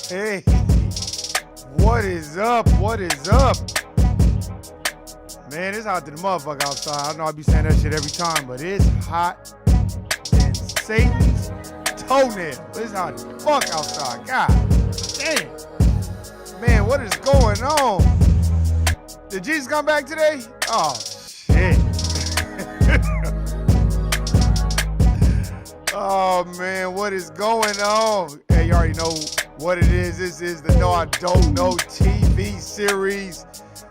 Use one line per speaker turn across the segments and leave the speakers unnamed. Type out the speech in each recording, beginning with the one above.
Hey, what is up? What is up? Man, it's hot to the motherfucker outside. I know I be saying that shit every time, but it's hot than Satan's toenail. It's hot as fuck outside. God damn. Man, what is going on? Did Jesus come back today? Oh, shit. Oh, man, what is going on? Hey, you already know what it is. This is the No I Don't Know TV series.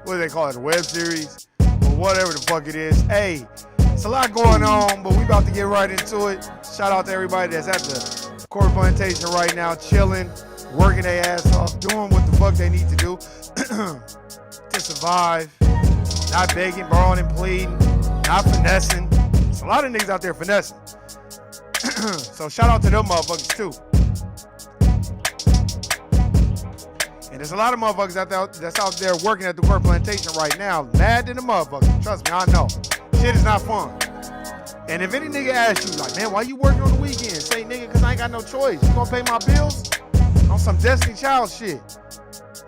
What do they call it? A web series? Or whatever the fuck it is. Hey, it's a lot going on, but we about to get right into it. Shout out to everybody that's at the corporate plantation right now, chilling, working their ass off, doing what the fuck they need to do to survive. Not begging, borrowing, and pleading. Not finessing. There's a lot of niggas out there finessing. So shout out to them motherfuckers too. And there's a lot of motherfuckers that's out there working at the corporate plantation right now, mad than the motherfuckers. Trust me, I know. Shit is not fun. And if any nigga asks you, like, man, why you working on the weekend? Say, nigga, because I ain't got no choice. You gonna pay my bills? On some Destiny Child shit.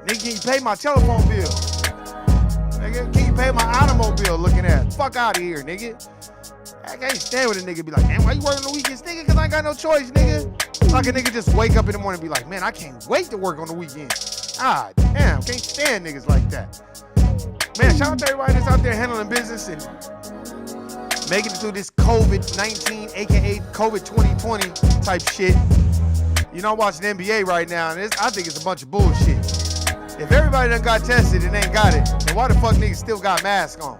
Nigga, can you pay my telephone bill? Nigga, can you pay my automobile looking at? Fuck out of here, nigga. I can't stand with a nigga be like, man, why you working on the weekends? Nigga, because I ain't got no choice, nigga. Like a nigga just wake up in the morning and be like, man, I can't wait to work on the weekend. Ah, damn, can't stand niggas like that. Man, shout out to everybody that's out there handling business and making it through this COVID-19, aka COVID 2020 type shit. You know, I'm watching the NBA right now, and I think it's a bunch of bullshit. If everybody done got tested and ain't got it, then why the fuck niggas still got masks on?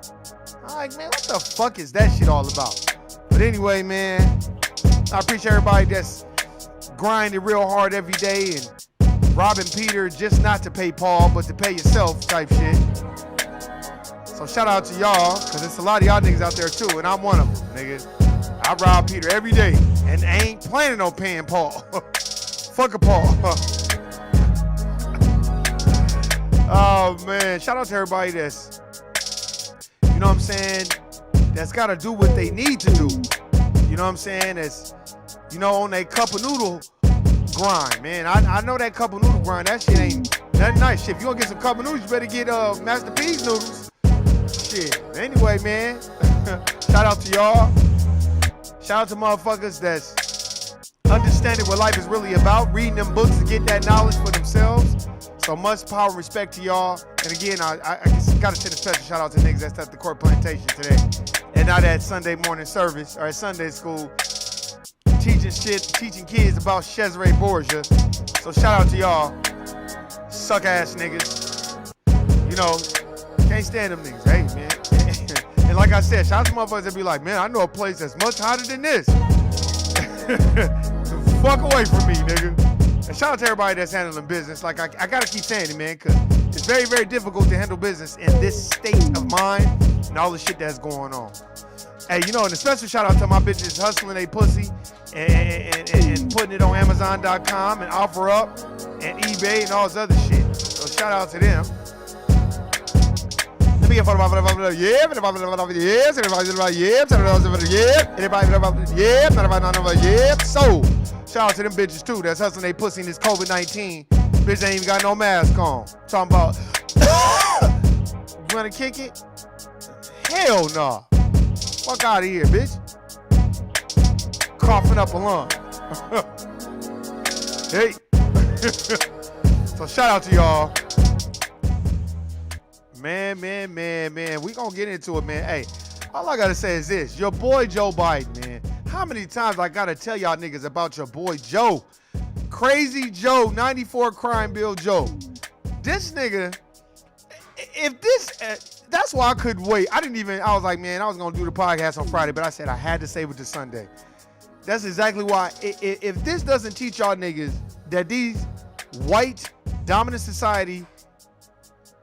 I'm like, man, what the fuck is that shit all about? But anyway, man, I appreciate everybody that's grinding real hard every day and robbing Peter just not to pay Paul, but to pay yourself type shit. So shout out to y'all, because there's a lot of y'all niggas out there too, and I'm one of them, nigga. I rob Peter every day, and I ain't planning on paying Paul. Fuck a Paul. Oh, man. Shout out to everybody that's, you know what I'm saying, that's got to do what they need to do. You know what I'm saying? That's, you know, on that cup of noodle grind, man. I know that cup of noodle grind. That shit ain't nothing nice. Shit, if you want to get some cup of noodles, you better get Master P's noodles. Shit. Anyway, man. Shout out to y'all. Shout out to motherfuckers that's understanding what life is really about, reading them books to get that knowledge for themselves. So much power and respect to y'all. And again, I got to send a special shout out to niggas that's at the Court Plantation today. And not at Sunday morning service or at Sunday school, teaching kids about Cesare Borgia. So shout out to y'all, suck ass niggas. You know, can't stand them niggas. Hey, man. And like I said, shout out to motherfuckers that be like, man, I know a place that's much hotter than this. Fuck away from me, nigga. And shout out to everybody that's handling business. Like, I gotta keep saying it, man, because it's very, very difficult to handle business in this state of mind and all the shit that's going on. Hey, you know, and a special shout out to my bitches hustling they pussy and putting it on Amazon.com and OfferUp and eBay and all this other shit. So shout out to them. Let me get for So shout out to them bitches too that's hustling they pussy in this COVID-19. Bitch ain't even got no mask on. Talking about, you wanna kick it? Hell nah. Fuck out of here, bitch. Coughing up a lung. Hey. So shout out to y'all. Man. We gonna get into it, man. Hey, all I gotta say is this. Your boy Joe Biden, man. How many times I gotta tell y'all niggas about your boy Joe? Crazy Joe, 94 crime bill Joe. This nigga, if this, that's why I couldn't wait. I was like, man, I was gonna do the podcast on Friday, but I said I had to save it to Sunday. That's exactly why. If this doesn't teach y'all niggas that these white dominant society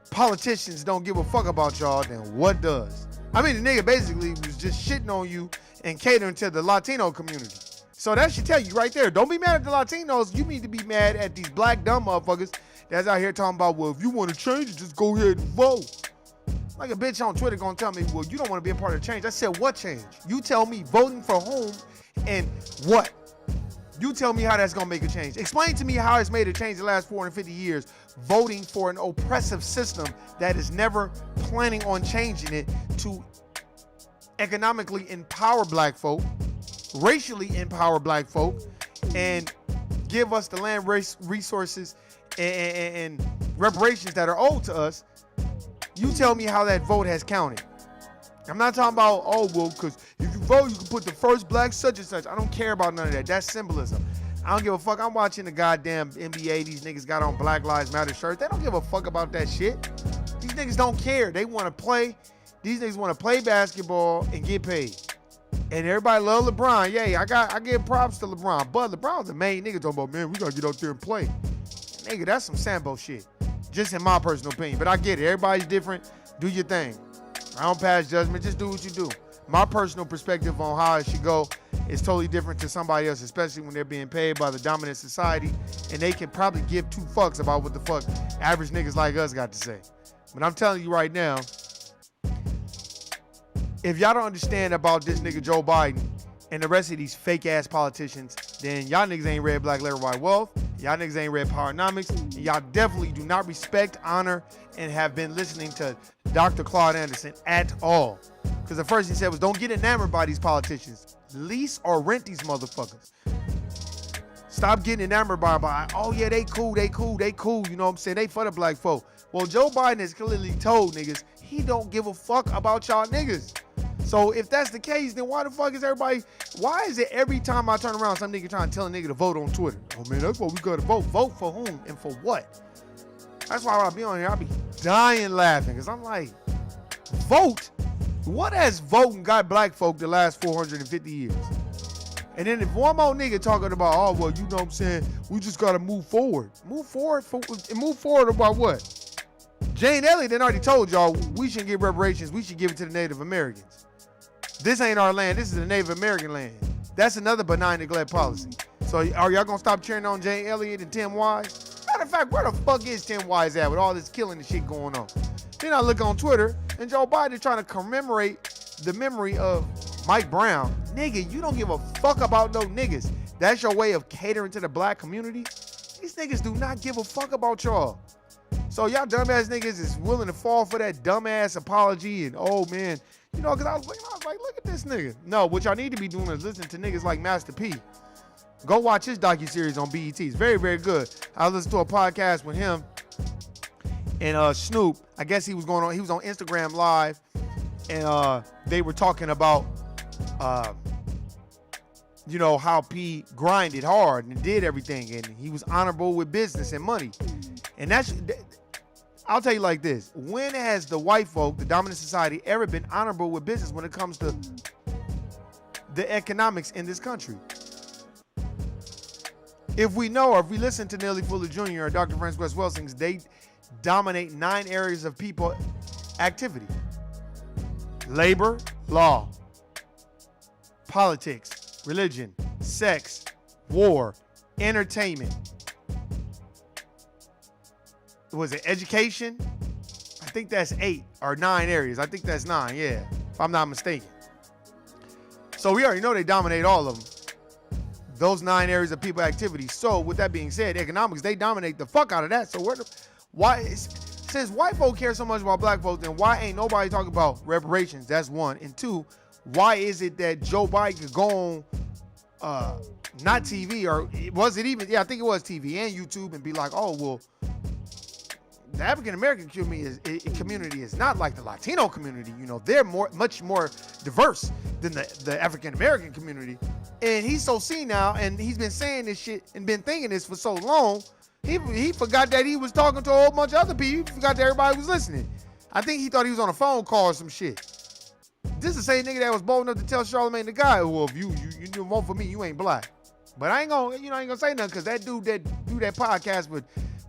politicians don't give a fuck about y'all, then what does? I mean, the nigga basically was just shitting on you and catering to the Latino community. So that should tell you right there. Don't be mad at the Latinos. You need to be mad at these black dumb motherfuckers that's out here talking about, well, if you want to change it, just go ahead and vote. Like a bitch on Twitter gonna tell me, well, you don't want to be a part of the change. I said, what change? You tell me voting for whom and what? You tell me how that's gonna make a change. Explain to me how it's made a change the last 450 years, voting for an oppressive system that is never planning on changing it to economically empower black folk, racially empower black folk, and give us the land resources and reparations that are owed to us. You tell me how that vote has counted. I'm not talking about, oh, well, because if you vote, you can put the first black such and such. I don't care about none of that. That's symbolism. I don't give a fuck. I'm watching the goddamn NBA. These niggas got on Black Lives Matter shirts. They don't give a fuck about that shit. These niggas don't care. They want to play. These niggas want to play basketball and get paid. And everybody love LeBron. Yeah, I give props to LeBron. But LeBron's the main nigga talking about, man, we got to get out there and play. Nigga, that's some Sambo shit. Just in my personal opinion. But I get it. Everybody's different. Do your thing. I don't pass judgment. Just do what you do. My personal perspective on how it should go is totally different to somebody else, especially when they're being paid by the dominant society, and they can probably give two fucks about what the fuck average niggas like us got to say. But I'm telling you right now, if y'all don't understand about this nigga Joe Biden and the rest of these fake ass politicians, then y'all niggas ain't read Black Letter White Wealth. Y'all niggas ain't read Powernomics. And y'all definitely do not respect, honor, and have been listening to Dr. Claude Anderson at all. Because the first he said was, don't get enamored by these politicians. Lease or rent these motherfuckers. Stop getting enamored by, oh yeah, they cool. You know what I'm saying? They for the black folk. Well, Joe Biden has clearly told niggas he don't give a fuck about y'all niggas. So if that's the case, then why the fuck is everybody, why is it every time I turn around, some nigga trying to tell a nigga to vote on Twitter? Oh man, that's what we gotta vote. Vote for whom and for what? That's why when I be on here, I be dying laughing. Cause I'm like, vote? What has voting got black folk the last 450 years? And then if one more nigga talking about, oh, well, you know what I'm saying, we just got to move forward. Move forward about what? Jane Elliott then already told y'all we shouldn't give reparations. We should give it to the Native Americans. This ain't our land. This is the Native American land. That's another benign neglect policy. So are y'all going to stop cheering on Jane Elliott and Tim Wise? Matter of fact, where the fuck is Tim Wise at with all this killing and shit going on? Then I look on Twitter and Joe Biden trying to commemorate the memory of Mike Brown. Nigga, you don't give a fuck about no niggas. That's your way of catering to the black community? These niggas do not give a fuck about y'all. So y'all dumbass niggas is willing to fall for that dumbass apology and, oh man, you know, because I was like, look at this nigga. No, what y'all need to be doing is listening to niggas like Master P. Go watch his docuseries on BET. It's very, very good. I listened to a podcast with him and Snoop. I guess he was on Instagram Live, and they were talking about you know, how P grinded hard and did everything, and he was honorable with business and money. And I'll tell you like this: when has the white folk, the dominant society, ever been honorable with business when it comes to the economics in this country? If we know, or if we listen to Nelly Fuller Jr. or Dr. Frances Welsing, they dominate 9 areas of people activity: labor, law, politics, religion, sex, war, entertainment. Was it education? I think that's 8 or 9 areas. I think that's 9, yeah, if I'm not mistaken. So we already know they dominate all of them. Those 9 areas of people activity. So with that being said, economics, they dominate the fuck out of that. So since white folk care so much about black folks, then why ain't nobody talking about reparations? That's 1. And 2, why is it that Joe Biden could go on, not TV, or was it even, yeah, I think it was TV and YouTube, and be like, oh, well, the African American community is not like the Latino community. You know, they're much more diverse than the African American community. And he's so senile, and he's been saying this shit and been thinking this for so long, he forgot that he was talking to a whole bunch of other people. He forgot that everybody was listening. I think he thought he was on a phone call or some shit. This is the same nigga that was bold enough to tell Charlamagne the Guy, well, if you do vote for me, you ain't black. But I ain't gonna say nothing, because that dude that do that podcast with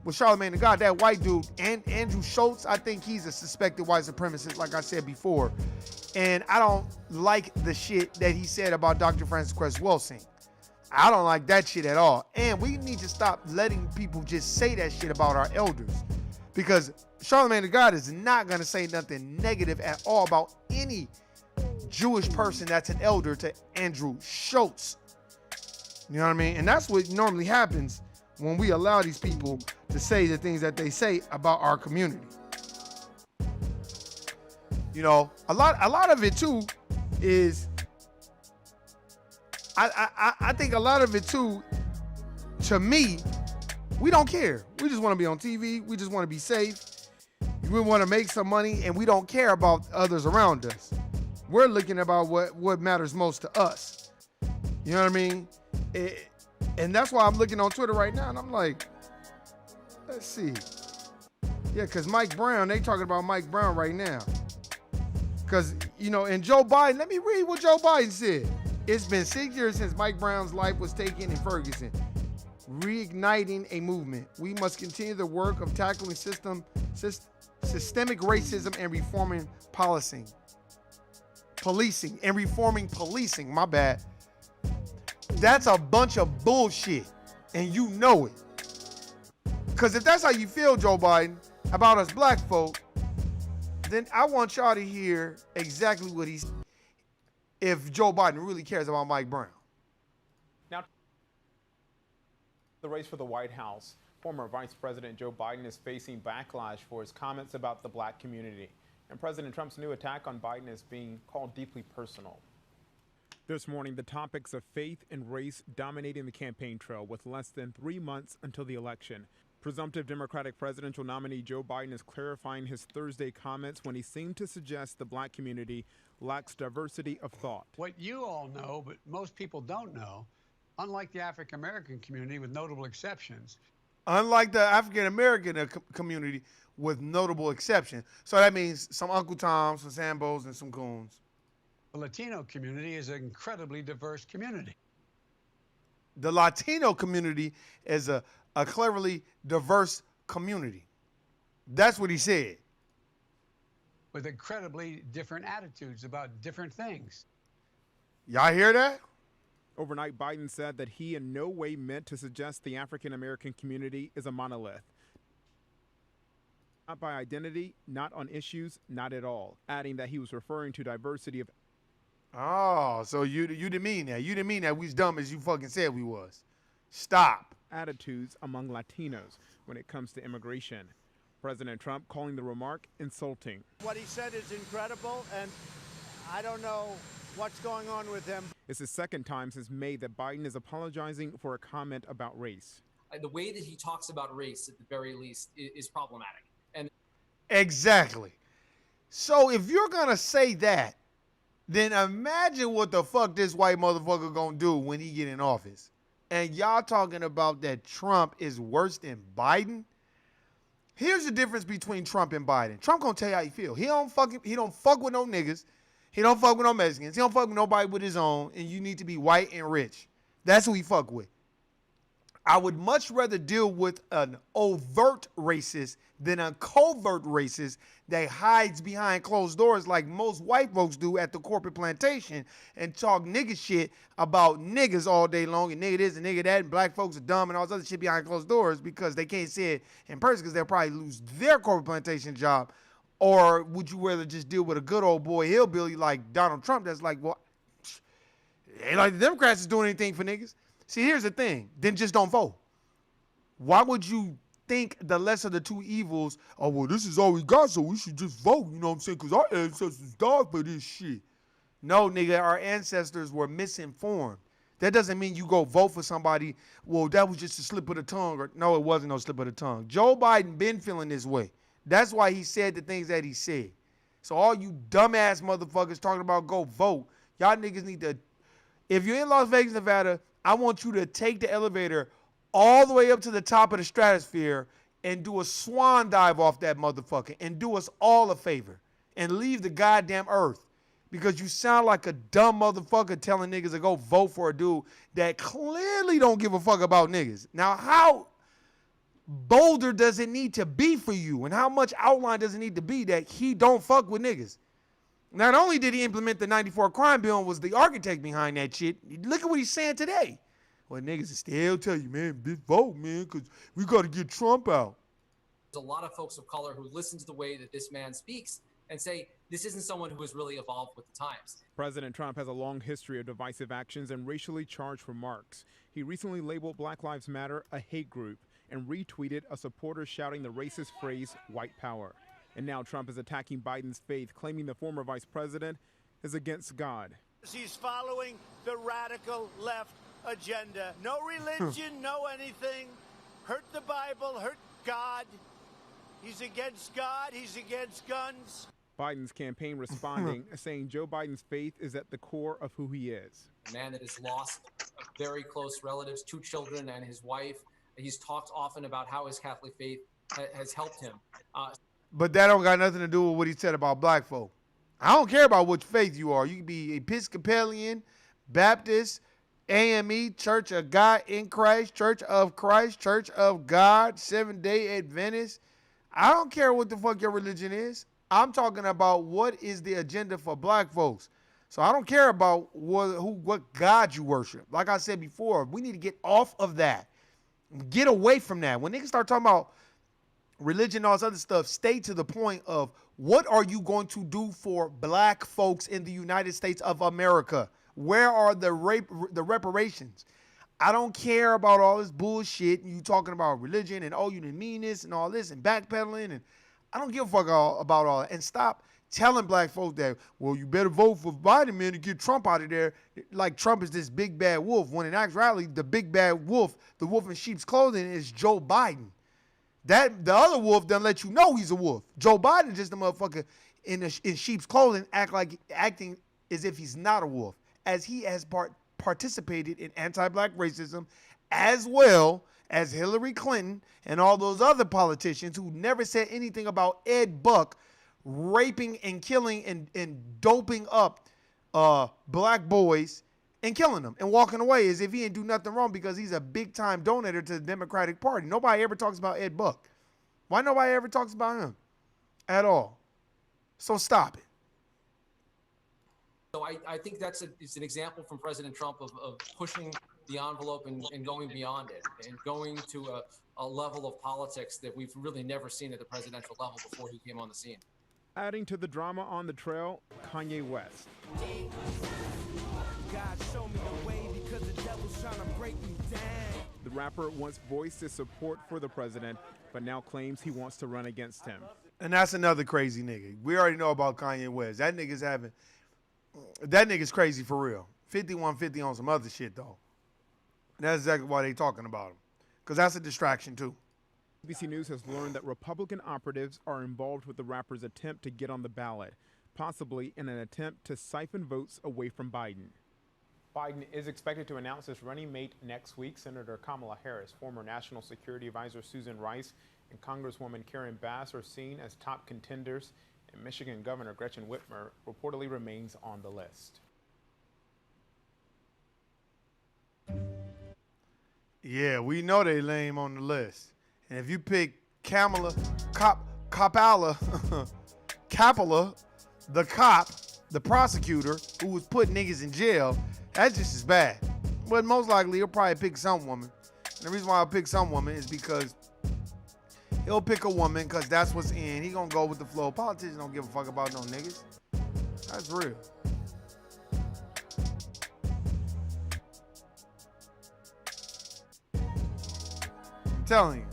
Charlamagne the God, that white dude, and Andrew Schultz, I think he's a suspected white supremacist, like I said before. And I don't like the shit that he said about Dr. Frances Welsing. I don't like that shit at all. And we need to stop letting people just say that shit about our elders. Because Charlamagne the God is not going to say nothing negative at all about any Jewish person that's an elder to Andrew Schultz. You know what I mean? And that's what normally happens when we allow these people to say the things that they say about our community. You know, a lot of it too is, I think a lot of it too, to me, we don't care. We just want to be on TV. We just want to be safe. We want to make some money, and we don't care about others around us. We're looking about what matters most to us. You know what I mean? And that's why I'm looking on Twitter right now, and I'm like, let's see. Yeah, because Mike Brown, they talking about Mike Brown right now. Because, you know, and Joe Biden, let me read what Joe Biden said. It's been 6 years since Mike Brown's life was taken in Ferguson, reigniting a movement. We must continue the work of tackling systemic racism and reforming policing. My bad. That's a bunch of bullshit, and you know it. Because if that's how you feel, Joe Biden, about us black folk, then I want y'all to hear exactly what he said. if Joe Biden really cares about Mike Brown.
Now, the race for the White House. Former Vice President Joe Biden is facing backlash for his comments about the black community. And President Trump's new attack on Biden is being called deeply personal. This morning, the topics of faith and race dominating the campaign trail with less than 3 months until the election. Presumptive Democratic presidential nominee Joe Biden is clarifying his Thursday comments when he seemed to suggest the black community lacks diversity of thought.
What you all know, but most people don't know, unlike the African American community with notable exceptions.
Unlike the African American community with notable exception. So that means some Uncle Toms, some Sambos, and some Goons.
The Latino community is an incredibly diverse community.
The Latino community is a cleverly diverse community. That's what he said.
With incredibly different attitudes about different things.
Y'all hear that?
Overnight, Biden said that he in no way meant to suggest the African American community is a monolith. Not by identity, not on issues, not at all. Adding that he was referring to diversity of.
Oh, so you didn't mean that. You didn't mean that we was dumb as you fucking said we was. Stop.
Attitudes among Latinos when it comes to immigration. President Trump calling the remark insulting.
What he said is incredible, and I don't know what's going on with him.
It's the second time since May that Biden is apologizing for a comment about race.
The way that he talks about race, at the very least, is problematic. And
exactly. So if you're going to say that, then imagine what the fuck this white motherfucker going to do when he get in office. And y'all talking about that Trump is worse than Biden? Here's the difference between Trump and Biden. Trump gonna tell you how he feel. He don't fuck with no niggas. He don't fuck with no Mexicans. He don't fuck with nobody with his own. And you need to be white and rich. That's who he fuck with. I would much rather deal with an overt racist than a covert racist that hides behind closed doors like most white folks do at the corporate plantation and talk nigga shit about niggas all day long and nigga this and nigga that and black folks are dumb and all this other shit behind closed doors because they can't say it in person because they'll probably lose their corporate plantation job. Or would you rather just deal with a good old boy hillbilly like Donald Trump that's like, well, ain't like the Democrats is doing anything for niggas. See, here's the thing. Then just don't vote. Why would you think the lesser of the two evils, oh, well, this is all we got, so we should just vote, you know what I'm saying? Because our ancestors died for this shit. No, nigga, our ancestors were misinformed. That doesn't mean you go vote for somebody, well, that was just a slip of the tongue. Or, no, it wasn't no slip of the tongue. Joe Biden been feeling this way. That's why he said the things that he said. So all you dumbass motherfuckers talking about go vote, y'all niggas need to, if you're in Las Vegas, Nevada, I want you to take the elevator all the way up to the top of the stratosphere and do a swan dive off that motherfucker and do us all a favor and leave the goddamn earth because you sound like a dumb motherfucker telling niggas to go vote for a dude that clearly don't give a fuck about niggas. Now, how bolder does it need to be for you and how much outline does it need to be that he don't fuck with niggas? Not only did he implement the 94 crime bill and was the architect behind that shit, look at what he's saying today. Well, niggas still tell you, man, just vote, man, because we got to get Trump out.
there's a lot of folks of color who listen to the way that this man speaks and say, this isn't someone who has really evolved with the times.
President Trump has a long history of divisive actions and racially charged remarks. He recently labeled Black Lives Matter a hate group and retweeted a supporter shouting the racist phrase, white power. And now Trump is attacking Biden's faith, claiming the former vice president is against God.
He's following the radical left agenda. No religion, no anything. Hurt the Bible, hurt God. He's against God, he's against guns.
Biden's campaign responding, saying Joe Biden's faith is at the core of who he is.
A man that has lost very close relatives, 2 children and his wife. He's talked often about how his Catholic faith has helped him.
But that don't got nothing to do with what he said about black folk. I don't care about which faith you are. You can be Episcopalian, Baptist, AME, Church of God in Christ, Church of God, Seventh-day Adventist. I don't care what the fuck your religion is. I'm talking about what is the agenda for black folks. So I don't care about what God you worship. Like I said before, we need to get off of that. Get away from that. When niggas start talking about religion, all this other stuff, stay to the point of what are you going to do for black folks in the United States of America? Where are the reparations? I don't care about all this bullshit. You talking about religion and you didn't mean this and all this and backpedaling, and I don't give a fuck about all that. And stop telling black folks that, well, you better vote for Biden, man, to get Trump out of there. Like Trump is this big bad wolf, when in actuality, the big bad wolf, the wolf in sheep's clothing, is Joe Biden. That the other wolf doesn't let you know he's a wolf. Joe Biden is just a motherfucker in sheep's clothing, acting as if he's not a wolf, as he has participated in anti-black racism, as well as Hillary Clinton and all those other politicians who never said anything about Ed Buck raping and killing and doping up black boys and killing them and walking away as if he didn't do nothing wrong because he's a big-time donator to the Democratic Party. Nobody ever talks about Ed Buck. Why nobody ever talks about him at all? So stop it.
So I think it's an example from President Trump of pushing the envelope and going beyond it and going to a level of politics that we've really never seen at the presidential level before he came on the scene.
Adding to the drama on the trail, Kanye West.
God, show me the way because the devil's trying to break me down.
The rapper once voiced his support for the president, but now claims he wants to run against him.
And that's another crazy nigga. We already know about Kanye West. That nigga's crazy for real. 5150 on some other shit, though. And that's exactly why they talking about him. Because that's a distraction, too.
ABC News has learned that Republican operatives are involved with the rapper's attempt to get on the ballot, possibly in an attempt to siphon votes away from Biden. Biden is expected to announce his running mate next week. Senator Kamala Harris, former National Security Advisor Susan Rice, and Congresswoman Karen Bass are seen as top contenders, and Michigan Governor Gretchen Whitmer reportedly remains on the list.
Yeah, we know they lame on the list. And if you pick Kamala, Kapala, the cop, the prosecutor who was putting niggas in jail, that's just as bad. But most likely he'll probably pick some woman. And the reason why I'll pick some woman is because he'll pick a woman because that's what's in. He gonna go with the flow. Politicians don't give a fuck about no niggas. That's real. I'm telling you.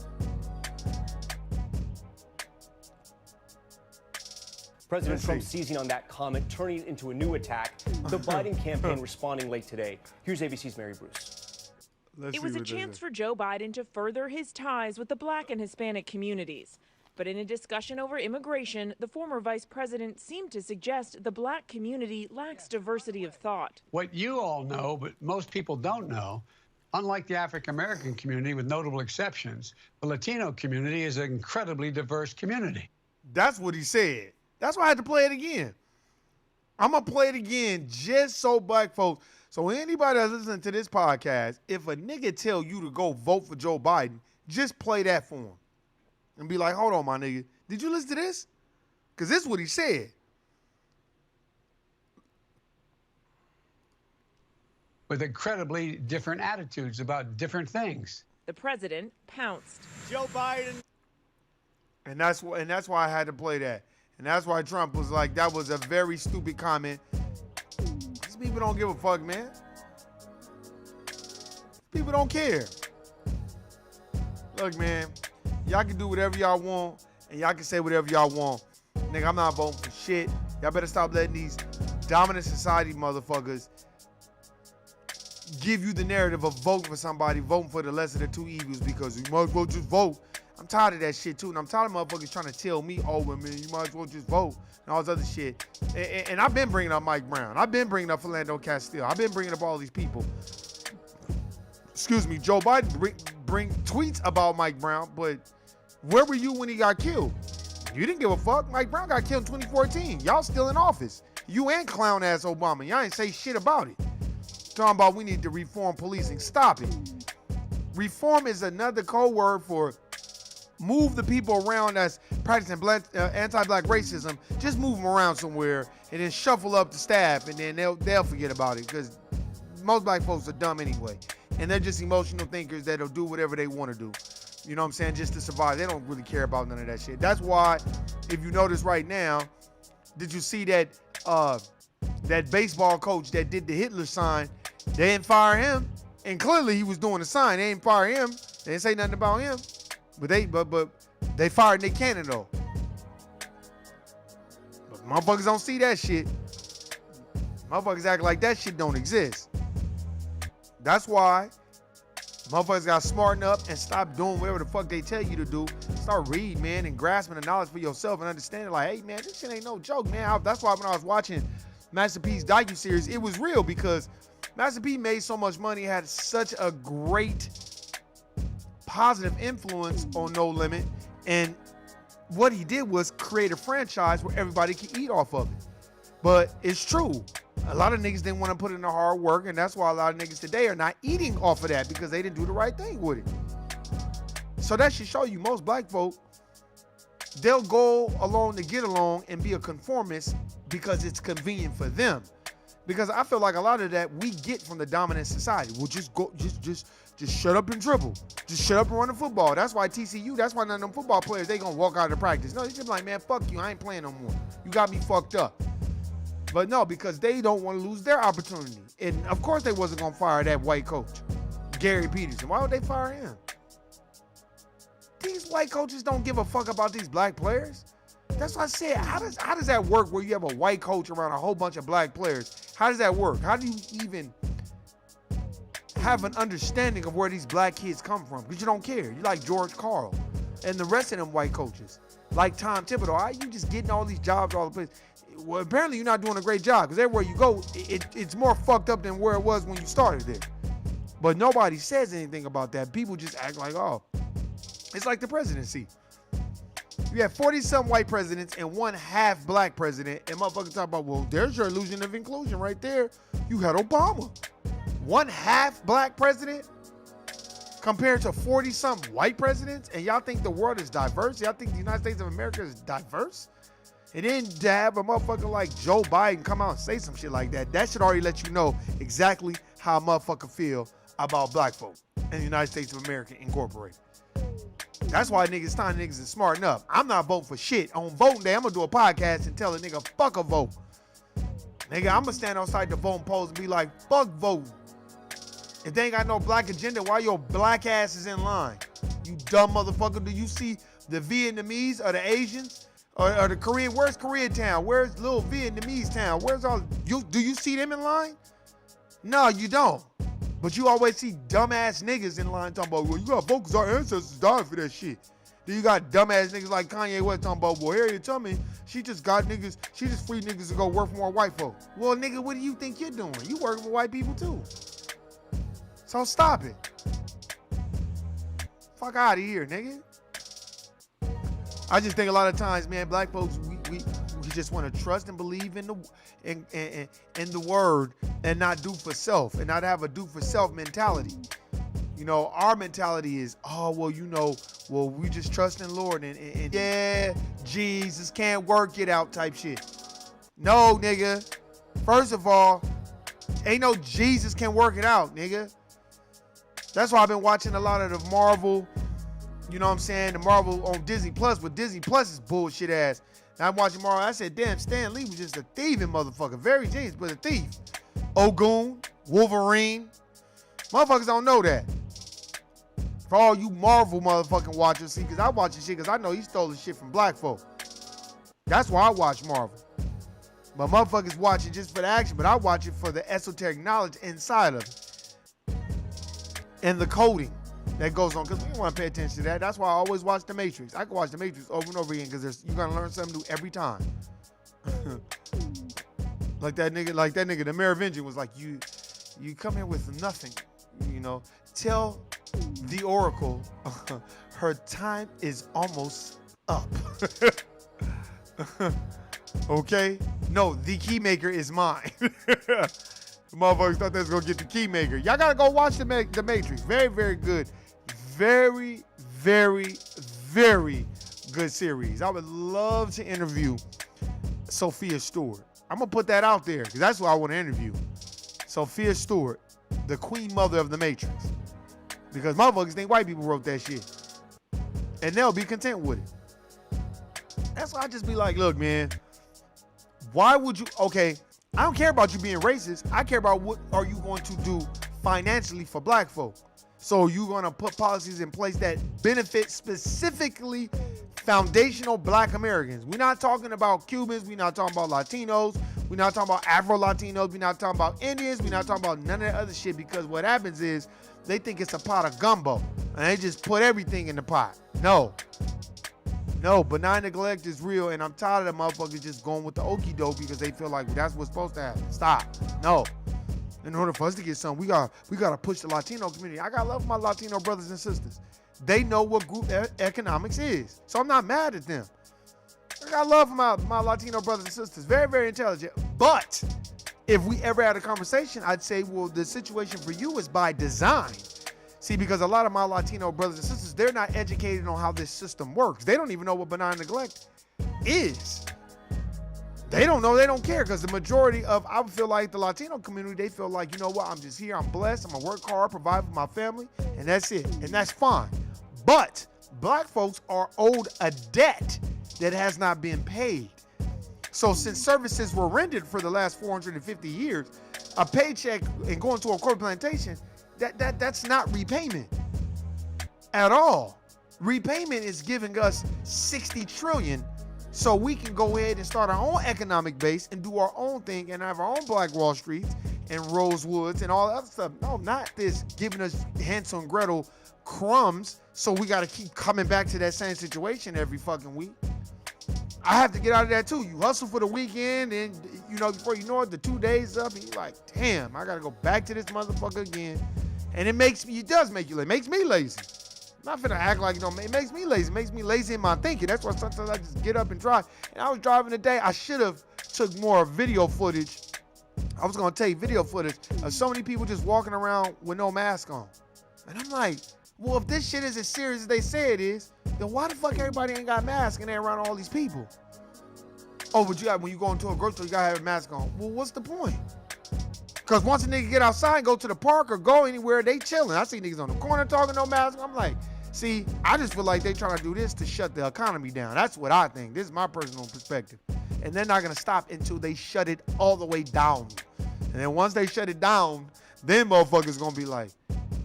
President Trump seizing on that comment, turning it into a new attack. The Biden campaign responding late today. Here's ABC's Mary Bruce.
It was a chance for Joe Biden to further his ties with the Black and Hispanic communities. But in a discussion over immigration, the former vice president seemed to suggest the Black community lacks diversity of thought.
What you all know, but most people don't know, unlike the African American community, with notable exceptions, the Latino community is an incredibly diverse community.
That's what he said. That's why I had to play it again. I'm going to play it again just so black folks, so anybody that's listening to this podcast, if a nigga tell you to go vote for Joe Biden, just play that for him. And be like, hold on, my nigga. Did you listen to this? Because this is what he said.
With incredibly different attitudes about different things.
The president pounced.
Joe Biden.
And that's why I had to play that. And that's why Trump was like, that was a very stupid comment. These people don't give a fuck, man. People don't care. Look, man, y'all can do whatever y'all want, and y'all can say whatever y'all want. Nigga, I'm not voting for shit. Y'all better stop letting these dominant society motherfuckers give you the narrative of voting for somebody, voting for the lesser of the two evils because you might as well just vote. I'm tired of that shit too, and I'm tired of motherfuckers trying to tell me, oh, man, you might as well just vote, and all this other shit. And I've been bringing up Mike Brown. I've been bringing up Philando Castile. I've been bringing up all these people. Excuse me, Joe Biden bring tweets about Mike Brown, but where were you when he got killed? You didn't give a fuck. Mike Brown got killed in 2014. Y'all still in office. You and clown-ass Obama. Y'all ain't say shit about it. Talking about we need to reform policing. Stop it. Reform is another code word for move the people around that's practicing anti-black racism. Just move them around somewhere and then shuffle up the staff, and then they'll forget about it because most black folks are dumb anyway. And they're just emotional thinkers that'll do whatever they want to do. You know what I'm saying? Just to survive. They don't really care about none of that shit. That's why, if you notice right now, did you see that that baseball coach that did the Hitler sign? They didn't fire him, and clearly he was doing the sign. They didn't fire him. They didn't say nothing about him, but they fired Nick Cannon though. But motherfuckers don't see that shit. Motherfuckers act like that shit don't exist. That's why motherfuckers got to smarten up and stop doing whatever the fuck they tell you to do. Start reading, man, and grasping the knowledge for yourself and understanding, like, hey, man, this shit ain't no joke, man. That's why when I was watching Master P's docuseries, it was real because Master P made so much money, had such a great positive influence on No Limit, and what he did was create a franchise where everybody can eat off of it. But it's true. A lot of niggas didn't want to put in the hard work, and that's why a lot of niggas today are not eating off of that because they didn't do the right thing with it. So that should show you most black folk, they'll go along to get along and be a conformist because it's convenient for them. Because I feel like a lot of that we get from the dominant society. We'll just go, just shut up and dribble. Just shut up and run the football. That's why TCU, that's why none of them football players, they gonna walk out of practice. No, they just like, man, fuck you, I ain't playing no more. You got me fucked up. But no, because they don't want to lose their opportunity. And of course they wasn't going to fire that white coach, Gary Peterson. Why would they fire him? These white coaches don't give a fuck about these black players. That's what I said. How does that work where you have a white coach around a whole bunch of black players? How does that work? How do you even have an understanding of where these black kids come from? Because you don't care. You like George Karl and the rest of them white coaches. Like Tom Thibodeau. How you just getting all these jobs all the place? Well, apparently you're not doing a great job because everywhere you go, it's more fucked up than where it was when you started there. But nobody says anything about that. People just act like, oh, it's like the presidency. You have 40-some white presidents and one half black president, and motherfuckers talk about, well, there's your illusion of inclusion right there. You had Obama. One half black president compared to 40-some white presidents, and y'all think the world is diverse? Y'all think the United States of America is diverse? And then to have a motherfucker like Joe Biden come out and say some shit like that, that should already let you know exactly how a motherfucker feel about black folk in the United States of America Incorporated. That's why niggas, time niggas is smarting up. I'm not voting for shit. On voting day, I'm gonna do a podcast and tell a nigga, fuck a vote. Nigga, I'm gonna stand outside the voting polls and be like, fuck voting. If they ain't got no black agenda, why your black ass is in line? You dumb motherfucker. Do you see the Vietnamese or the Asians? Or the Korean, where's Koreatown? Where's little Vietnamese town? Where's all, do you see them in line? No, you don't. But you always see dumbass niggas in line talking about, well, you got vote because our ancestors died for that shit. Then you got dumbass niggas like Kanye West talking about, well, Harriet Tubman, she just got niggas, she just freed niggas to go work for more white folk. Well, nigga, what do you think you're doing? You working for white people too. So stop it. Fuck out of here, nigga. I just think a lot of times, man, black folks, we just want to trust and believe in the word and not do for self and not have a do for self mentality. You know, our mentality is, oh, well, you know, well, we just trust in Lord and yeah, Jesus can't work it out type shit. No, nigga. First of all, ain't no Jesus can work it out, nigga. That's why I've been watching a lot of the Marvel. You know what I'm saying? The Marvel on Disney Plus, but Disney Plus is bullshit ass. And I'm watching Marvel. I said, damn, Stan Lee was just a thieving motherfucker. Very genius, but a thief. Ogun, Wolverine. Motherfuckers don't know that. For all you Marvel motherfucking watchers, see, because I watch this shit because I know he stole the shit from black folk. That's why I watch Marvel. But motherfuckers watch it just for the action, but I watch it for the esoteric knowledge inside of it. And the coding that goes on, because we don't want to pay attention to that. That's why I always watch The Matrix. I can watch The Matrix over and over again because you're going to learn something new every time. like that nigga, the Merovingian was like, you come here with nothing, you know. Tell the Oracle her time is almost up. Okay? No, the keymaker is mine. Motherfuckers thought they was gonna get the keymaker. Y'all gotta go watch the Matrix. Very, very good. Very, very, very good series. I would love to interview Sophia Stewart. I'm gonna put that out there because that's what I want to interview. Sophia Stewart, the queen mother of the Matrix. Because motherfuckers think white people wrote that shit. and they'll be content with it. That's why I just be like, look, man, why would you, okay, I don't care about you being racist. I care about what are you going to do financially for black folk. So you're going to put policies in place that benefit specifically foundational black Americans. We're not talking about Cubans. We're not talking about Latinos. We're not talking about Afro-Latinos. We're not talking about Indians. We're not talking about none of that other shit, because what happens is they think it's a pot of gumbo and they just put everything in the pot. No, benign neglect is real, and I'm tired of the motherfuckers just going with the okie doke because they feel like that's what's supposed to happen. Stop. No. In order for us to get something, we gotta push the Latino community. I got love for my Latino brothers and sisters. They know what group economics is, so I'm not mad at them. I got love for my Latino brothers and sisters. Very, very intelligent. But if we ever had a conversation, I'd say, well, the situation for you is by design. See, because a lot of my Latino brothers and sisters, they're not educated on how this system works. They don't even know what benign neglect is. They don't know, they don't care, because the majority of, I feel like the Latino community, they feel like, you know what, I'm just here, I'm blessed, I'm gonna work hard, provide for my family, and that's it, and that's fine. But black folks are owed a debt that has not been paid. So since services were rendered for the last 450 years, a paycheck and going to a corporate plantation, that's not repayment at all. Repayment is giving us 60 trillion so we can go ahead and start our own economic base and do our own thing and have our own Black Wall Streets and Rosewoods and all that other stuff. No, not this giving us Hansel and Gretel crumbs so we got to keep coming back to that same situation every fucking week. I have to get out of that too. You hustle for the weekend and, you know, before you know it, the 2 days up and you're like, damn, I got to go back to this motherfucker again. And it does make you lazy. It makes me lazy. I'm not finna act like, you know, it makes me lazy. It makes me lazy in my thinking. That's why sometimes I just get up and drive. And I was driving today. I should have took more video footage. I was gonna take video footage of so many people just walking around with no mask on. And I'm like, well, if this shit is as serious as they say it is, then why the fuck everybody ain't got masks and they around all these people? Oh, but when you go into a grocery store, you gotta have a mask on. Well, what's the point? Because once a nigga get outside and go to the park or go anywhere, they chilling. I see niggas on the corner talking no mask. I'm like, see, I just feel like they trying to do this to shut the economy down. That's what I think. This is my personal perspective. And they're not going to stop until they shut it all the way down. And then once they shut it down, then motherfuckers going to be like,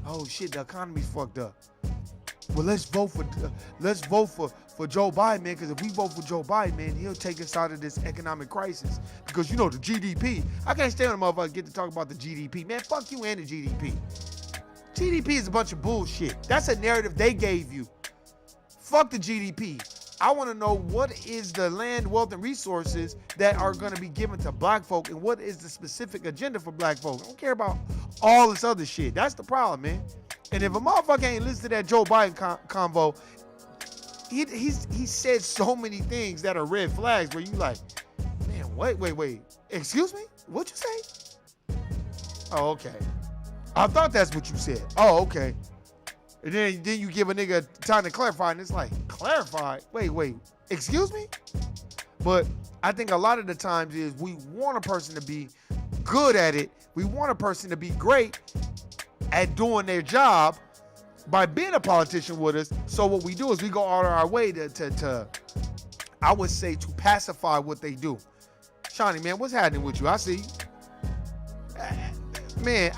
oh shit, the economy's fucked up. Well, let's vote for Joe Biden, man, because if we vote for Joe Biden, man, he'll take us out of this economic crisis. Because, you know, the GDP, I can't stand when a motherfucker get to talk about the GDP. Man, fuck you and the GDP. GDP is a bunch of bullshit. That's a narrative they gave you. Fuck the GDP. I want to know what is the land, wealth, and resources that are going to be given to black folk, and what is the specific agenda for black folk. I don't care about all this other shit. That's the problem, man. And if a motherfucker ain't listened to that Joe Biden convo, he said so many things that are red flags where you like, man, wait. Excuse me? What'd you say? Oh, okay. I thought that's what you said. Oh, okay. And then you give a nigga time to clarify, and it's like, clarify? Wait. Excuse me? But I think a lot of the times is we want a person to be good at it. We want a person to be great at doing their job by being a politician with us. So what we do is we go out of our way to I would say, to pacify what they do. Shawnee, man, what's happening with you? I see you. Man,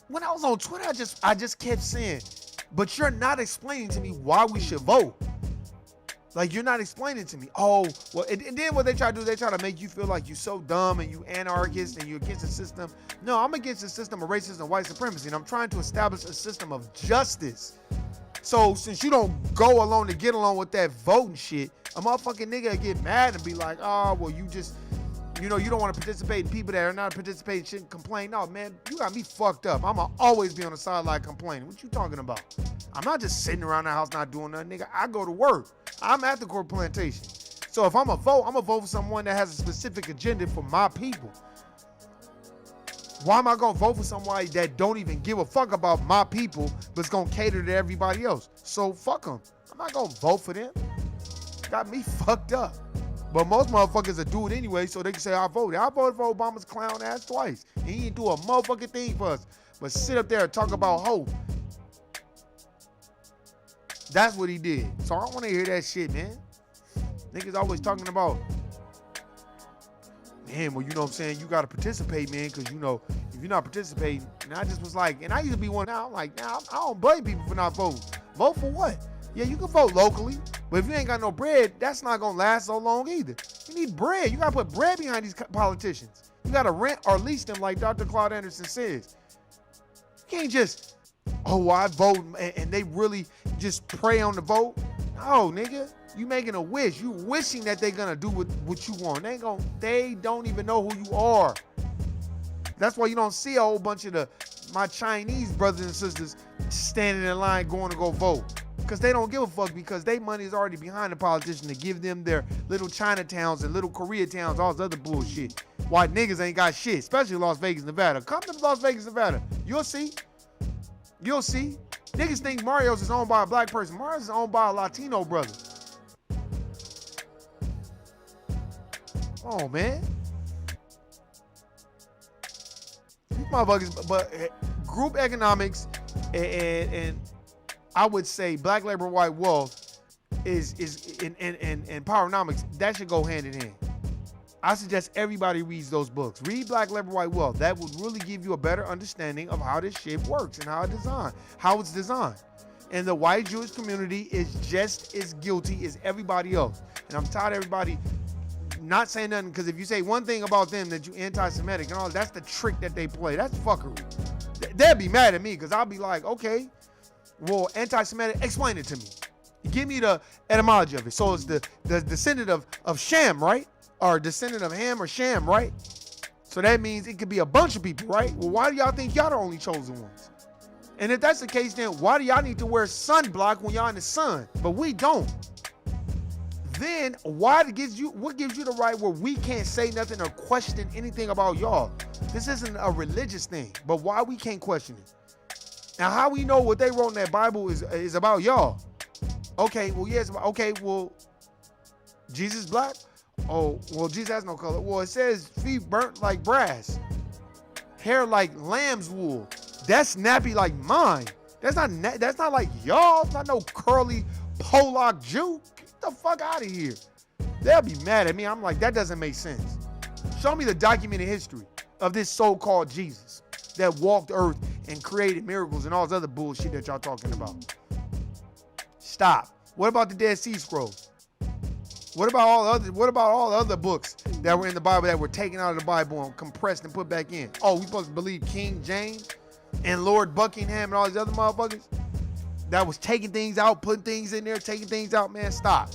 when I was on Twitter, I just kept saying, but you're not explaining to me why we should vote. Like, you're not explaining to me. Oh, well, and then what they try to do, they try to make you feel like you're so dumb and you anarchist and you're against the system. No, I'm against the system of racism and white supremacy, and I'm trying to establish a system of justice. So since you don't go along to get along with that voting shit, a motherfucking nigga get mad and be like, oh, well, you just, you know, you don't want to participate in people that are not participating shouldn't complain. No, man, you got me fucked up. I'm going to always be on the sideline complaining. What you talking about? I'm not just sitting around the house not doing nothing, nigga. I go to work. I'm at the corporate plantation. So if I'm a vote for someone that has a specific agenda for my people. Why am I going to vote for somebody that don't even give a fuck about my people, but's going to cater to everybody else? So fuck them. I'm not going to vote for them. Got me fucked up. But most motherfuckers will do it anyway, so they can say I voted. I voted for Obama's clown ass twice. And he didn't do a motherfucking thing for us. But sit up there and talk about hope. That's what he did. So I don't want to hear that shit, man. Niggas always talking about, man, well, you know what I'm saying? You got to participate, man, because, you know, if you're not participating, and I just was like, and I used to be one now, I'm like, now I don't blame people for not voting. Vote for what? Yeah, you can vote locally, but if you ain't got no bread, that's not going to last so long either. You need bread. You got to put bread behind these politicians. You got to rent or lease them like Dr. Claude Anderson says. You can't just, oh, well, I vote, and they really just pray on the vote. No, nigga. You making a wish. You wishing that they're gonna do what you want. They don't even know who you are. That's why you don't see a whole bunch of my Chinese brothers and sisters standing in line going to go vote. Because they don't give a fuck, because their money is already behind the politician to give them their little Chinatowns and little Koreatowns, all this other bullshit. Why niggas ain't got shit, especially Las Vegas, Nevada. Come to Las Vegas, Nevada. You'll see. You'll see. Niggas think Mario's is owned by a black person. Mario's is owned by a Latino brother. Oh, man. These motherfuckers, but group economics and I would say black labor, white wealth is in powernomics, that should go hand in hand. I suggest everybody reads those books. Read Black Labor, White Wealth. That would really give you a better understanding of how this shit works and how it's designed. And the white Jewish community is just as guilty as everybody else. And I'm tired of everybody not saying nothing, because if you say one thing about them that you anti-Semitic and all, that's the trick that they play. That's fuckery. They'll be mad at me, because I'll be like, okay, well, anti-Semitic, explain it to me. Give me the etymology of it. So it's the descendant of Shem, right? Or descendant of Ham or Shem, right? So that means it could be a bunch of people, right? Well, why do y'all think y'all the only chosen ones? And if that's the case, then why do y'all need to wear sunblock when y'all in the sun? But we don't. Then what gives you the right where we can't say nothing or question anything about y'all? This isn't a religious thing, but why we can't question it? Now, how we know what they wrote in that Bible is about y'all? Okay, well, yes, okay, well, Jesus black? Oh, well, Jesus has no color. Well, it says feet burnt like brass, hair like lamb's wool. That's nappy like mine. That's not like y'all. It's not no curly Polak Jew. Get the fuck out of here. They'll be mad at me. I'm like, that doesn't make sense. Show me the documented history of this so-called Jesus that walked earth and created miracles and all this other bullshit that y'all talking about. Stop. What about the Dead Sea Scrolls? What about all the other books that were in the Bible that were taken out of the Bible and compressed and put back in? Oh, we supposed to believe King James and Lord Buckingham and all these other motherfuckers that was taking things out, putting things in there, taking things out? Man, stop.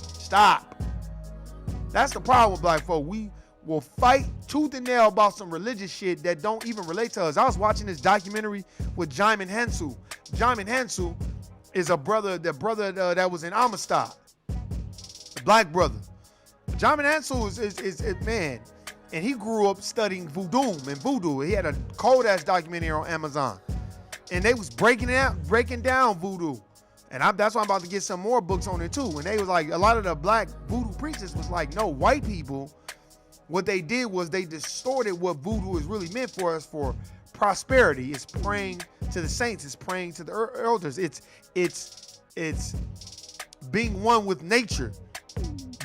That's the problem with black folk. We will fight tooth and nail about some religious shit that don't even relate to us. I was watching this documentary with Jaimin Hansu. Jaimin Hansu is the brother that was in Amistad, the black brother. Jaimin Hansu is man, and he grew up studying voodoo. He had a cold-ass documentary on Amazon, and they was breaking down voodoo. And that's why I'm about to get some more books on it too. And they was like, a lot of the black voodoo preachers was like, no, white people, what they did was they distorted what voodoo is really meant for us, for prosperity. It's praying to the saints. It's praying to the elders. It's being one with nature.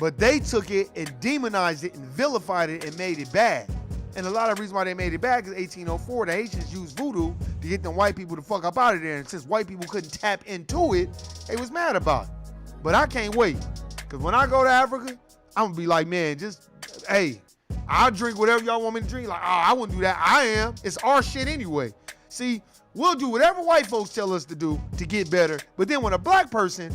But they took it and demonized it and vilified it and made it bad. And a lot of the reason why they made it bad is 1804, the Haitians used voodoo to get them white people to fuck up out of there. And since white people couldn't tap into it, they was mad about it. But I can't wait. Because when I go to Africa, I'm going to be like, man, just, hey, I'll drink whatever y'all want me to drink. Like, oh, I wouldn't do that. I am. It's our shit anyway. See, we'll do whatever white folks tell us to do to get better. But then when a black person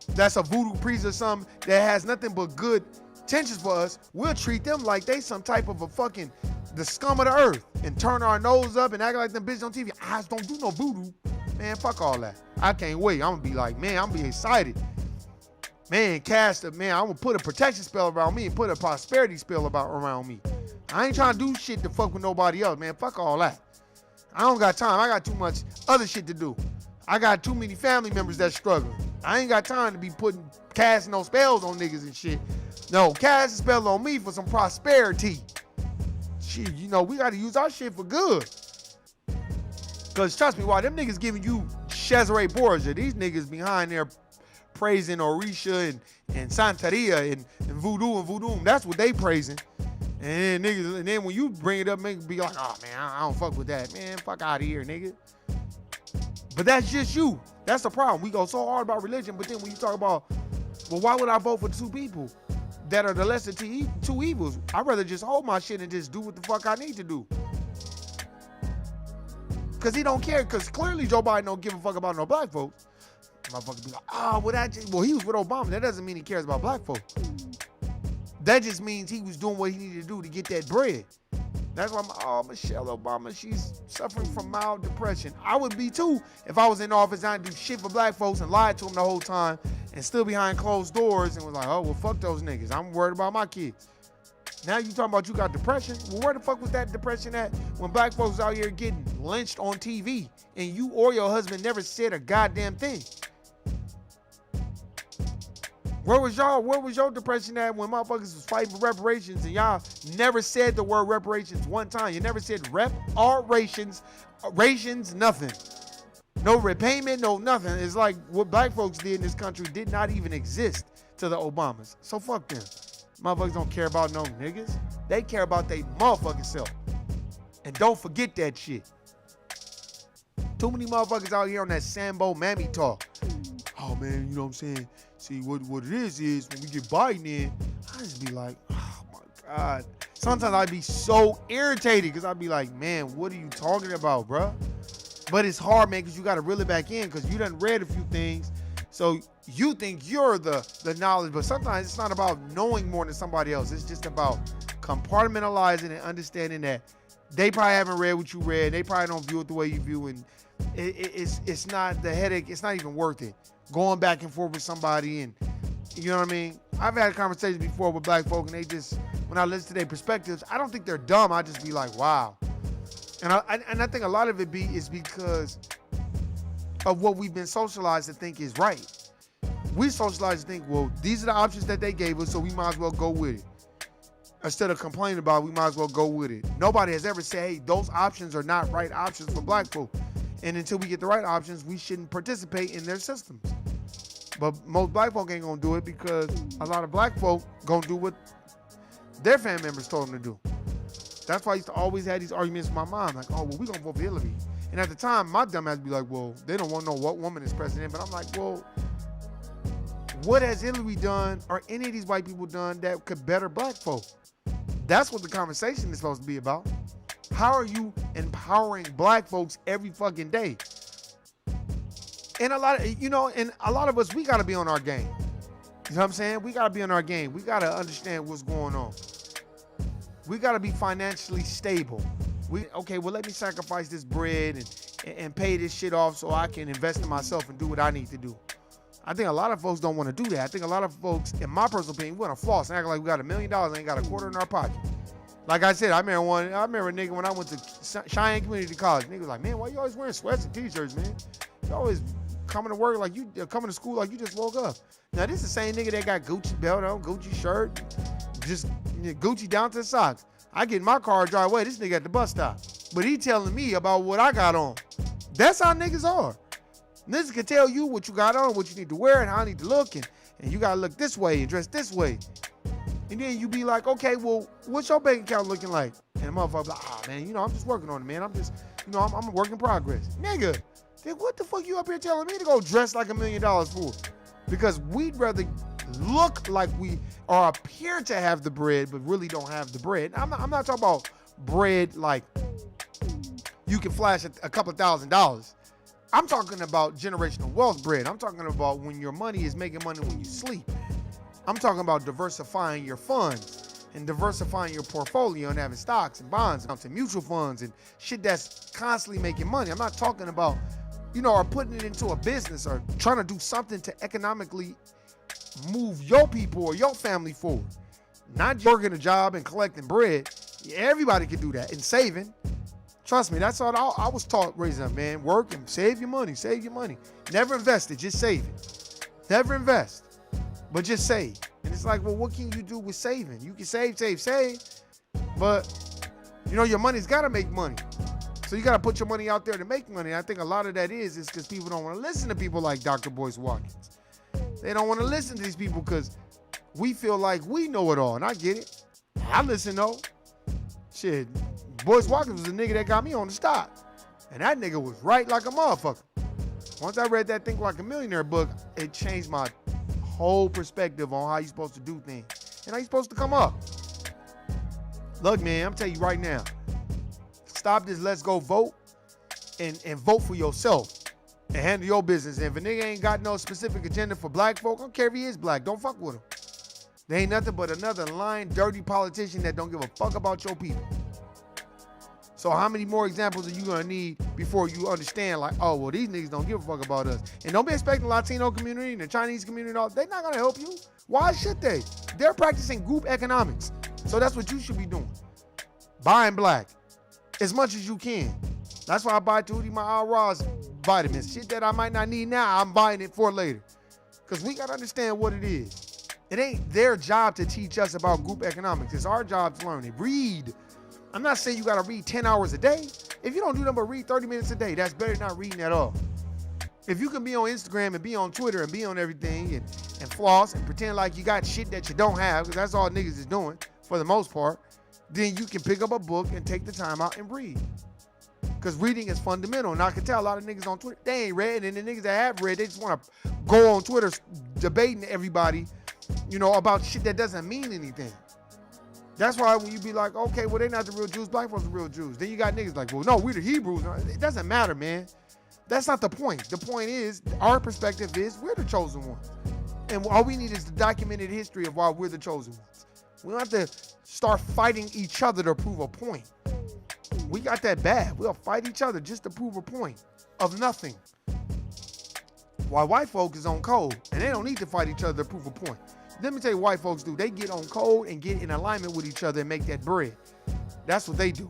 that's a voodoo priest or something that has nothing but good intentions for us, we'll treat them like they some type of the scum of the earth and turn our nose up and act like them bitches on TV. I don't do no voodoo. Man, fuck all that. I can't wait. I'm going to be like, man, I'm going to be excited. Man, I'm going to put a protection spell around me and put a prosperity spell around me. I ain't trying to do shit to fuck with nobody else, man. Fuck all that. I don't got time. I got too much other shit to do. I got too many family members that's struggling. I ain't got time to be casting no spells on niggas and shit. No, cast a spell on me for some prosperity. Shit, we got to use our shit for good. Because trust me, while them niggas giving you Cesare Borgia, these niggas behind there praising Orisha and Santeria and voodoo and voodoo. That's what they praising. And then niggas, and then when you bring it up, make it be like, oh man, I don't fuck with that. Man, fuck out of here, nigga. But that's just you. That's the problem. We go so hard about religion, but then when you talk about, well, why would I vote for the two people that are the lesser two evils? I'd rather just hold my shit and just do what the fuck I need to do. Because he don't care, because clearly Joe Biden don't give a fuck about no black folks. Motherfucker be like, oh, well, he was with Obama. That doesn't mean he cares about black folks. That just means he was doing what he needed to do to get that bread. That's why Michelle Obama, she's suffering from mild depression. I would be too if I was in office and I didn't do shit for black folks and lied to them the whole time and still behind closed doors and was like, oh, well, fuck those niggas. I'm worried about my kids. Now you talking about you got depression? Well, where the fuck was that depression at when black folks out here getting lynched on TV and you or your husband never said a goddamn thing? Where was your depression at when motherfuckers was fighting for reparations and y'all never said the word reparations one time? You never said rations, nothing. No repayment, no nothing. It's like what black folks did in this country did not even exist to the Obamas. So fuck them. Motherfuckers don't care about no niggas. They care about their motherfucking self. And don't forget that shit. Too many motherfuckers out here on that Sambo Mammy talk. Oh man, you know what I'm saying? See, what it is when we get Biden in, I just be like, oh my God. Sometimes I'd be so irritated because I'd be like, man, what are you talking about, bro? But it's hard, man, because you got to reel it back in because you done read a few things. So you think you're the knowledge, but sometimes it's not about knowing more than somebody else. It's just about compartmentalizing and understanding that they probably haven't read what you read. They probably don't view it the way you view it. And it's not the headache. It's not even worth it. Going back and forth with somebody and, you know what I mean? I've had conversations before with black folk and they just, when I listen to their perspectives, I don't think they're dumb. I just be like, wow. And I think a lot of it is because of what we've been socialized to think is right. We socialized to think, well, these are the options that they gave us, so we might as well go with it. Instead of complaining about it, we might as well go with it. Nobody has ever said, hey, those options are not right options for black folk. And until we get the right options, we shouldn't participate in their systems. But most black folk ain't gonna do it because a lot of black folk gonna do what their family members told them to do. That's why I used to always have these arguments with my mom, like, oh, well, we gonna vote for Hillary. And at the time, my dumb ass be like, well, they don't want to know what woman is president. But I'm like, well, what has Hillary done or any of these white people done that could better black folk? That's what the conversation is supposed to be about. How are you empowering black folks every fucking day? And a lot of us, we got to be on our game. You know what I'm saying? We got to be on our game. We got to understand what's going on. We got to be financially stable. Okay, well, let me sacrifice this bread and pay this shit off so I can invest in myself and do what I need to do. I think a lot of folks don't want to do that. I think a lot of folks, in my personal opinion, we want to floss and act like we got $1 million and ain't got a quarter in our pocket. Like I said, I remember a nigga when I went to Cheyenne Community College. Nigga was like, man, why you always wearing sweats and t-shirts, man? You always coming to work like you, coming to school like you just woke up. Now, this is the same nigga that got Gucci belt on, Gucci shirt, just Gucci down to the socks. I get in my car and drive away. This nigga at the bus stop. But he telling me about what I got on. That's how niggas are. Niggas can tell you what you got on, what you need to wear, and how I need to look, and you gotta look this way and dress this way. And then you be like, okay, well, what's your bank account looking like? And the motherfucker like, ah, man, I'm just working on it, man. I'm just, I'm a work in progress. Nigga, then what the fuck you up here telling me to go dress like $1 million for? Because we'd rather look like we or appear to have the bread, but really don't have the bread. I'm not talking about bread like you can flash a couple $1,000s. I'm talking about generational wealth bread. I'm talking about when your money is making money when you sleep. I'm talking about diversifying your funds and diversifying your portfolio and having stocks and bonds and mutual funds and shit that's constantly making money. I'm not talking about, or putting it into a business or trying to do something to economically move your people or your family forward. Not just working a job and collecting bread. Everybody can do that and saving. Trust me, that's all I was taught raising up, man. Work and save your money, save your money. Never invest it, just save it. Never invest, but just save. And it's like, well, what can you do with saving? You can save, but your money's gotta make money. So you gotta put your money out there to make money. And I think a lot of that is because people don't want to listen to people like Dr. Boyce Watkins. They don't want to listen to these people because we feel like we know it all. And I get it. I listen though. Shit, Boyce Watkins was the nigga that got me on the stock. And that nigga was right like a motherfucker. Once I read that Think Like a Millionaire book, it changed my whole perspective on how you're supposed to do things and how you're supposed to come up. Look, man, I'm telling you right now, stop this let's go vote and vote for yourself and handle your business. And if a nigga ain't got no specific agenda for black folk, I don't care if he is black, don't fuck with him. They ain't nothing but another lying, dirty politician that don't give a fuck about your people. So how many more examples are you gonna need before you understand like, oh, well, these niggas don't give a fuck about us. And don't be expecting the Latino community and the Chinese community and all, they're not gonna help you. Why should they? They're practicing group economics. So that's what you should be doing. Buying black as much as you can. That's why I buy Tootie my Alra's vitamins. Shit that I might not need now, I'm buying it for later. Because we gotta understand what it is. It ain't their job to teach us about group economics. It's our job to learn it. Read. I'm not saying you gotta read 10 hours a day. If you don't do nothing but read 30 minutes a day, that's better than not reading at all. If you can be on Instagram and be on Twitter and be on everything and floss and pretend like you got shit that you don't have, because that's all niggas is doing for the most part, then you can pick up a book and take the time out and read. Because reading is fundamental. And I can tell a lot of niggas on Twitter, they ain't read. And the niggas that have read, they just want to go on Twitter debating everybody, you know, about shit that doesn't mean anything. That's why when you be like, okay, well, they're not the real Jews, black folks are the real Jews. Then you got niggas like, well, no, we're the Hebrews. It doesn't matter, man. That's not the point. The point is, our perspective is we're the chosen ones. And all we need is the documented history of why we're the chosen ones. We don't have to start fighting each other to prove a point. We got that bad. We'll fight each other just to prove a point of nothing. While white folks is on code, and they don't need to fight each other to prove a point. Let me tell you what white folks do. They get on code and get in alignment with each other and make that bread. That's what they do.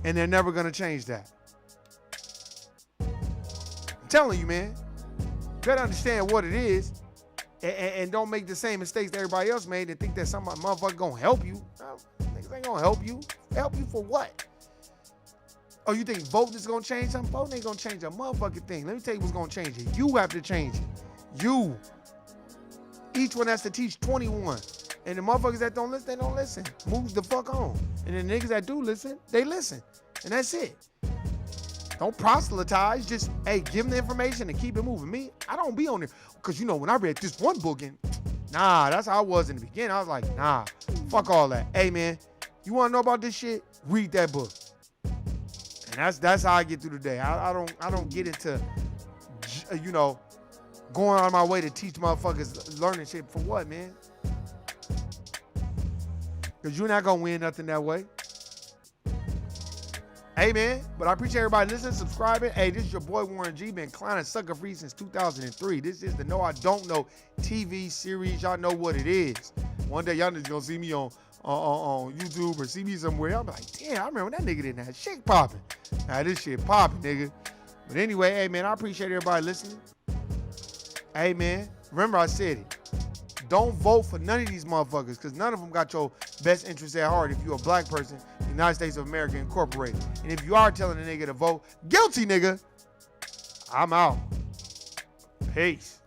And they're never going to change that. I'm telling you, man. You better understand what it is and don't make the same mistakes that everybody else made and think that some motherfucker going to help you. No, niggas ain't going to help you. Help you for what? Oh, you think voting is going to change something? Voting ain't going to change a motherfucking thing. Let me tell you what's going to change it. You have to change it. You. Each one has to teach 21. And the motherfuckers that don't listen, they don't listen. Moves the fuck on. And the niggas that do listen, they listen. And that's it. Don't proselytize. Just, hey, give them the information and keep it moving. Me, I don't be on there. Because, you know, when I read this one book, and nah, that's how I was in the beginning. I was like, nah, fuck all that. Hey, man, you want to know about this shit? Read that book. And that's how I get through the day. I don't get into, you know, going out of my way to teach motherfuckers learning shit for what, man? Because you're not going to win nothing that way. Hey, man, but I appreciate everybody listening, subscribing. Hey, this is your boy Warren G. Been clowning sucker free since 2003. This is the No I Don't Know TV series. Y'all know what it is. One day y'all just going to see me on YouTube or see me somewhere. I'm like, damn, I remember that nigga didn't have shit popping. Now this shit popping, nigga. But anyway, hey, man, I appreciate everybody listening. Hey, man, remember I said it. Don't vote for none of these motherfuckers because none of them got your best interests at heart if you're a black person, United States of America Incorporated. And if you are telling a nigga to vote, guilty nigga, I'm out. Peace.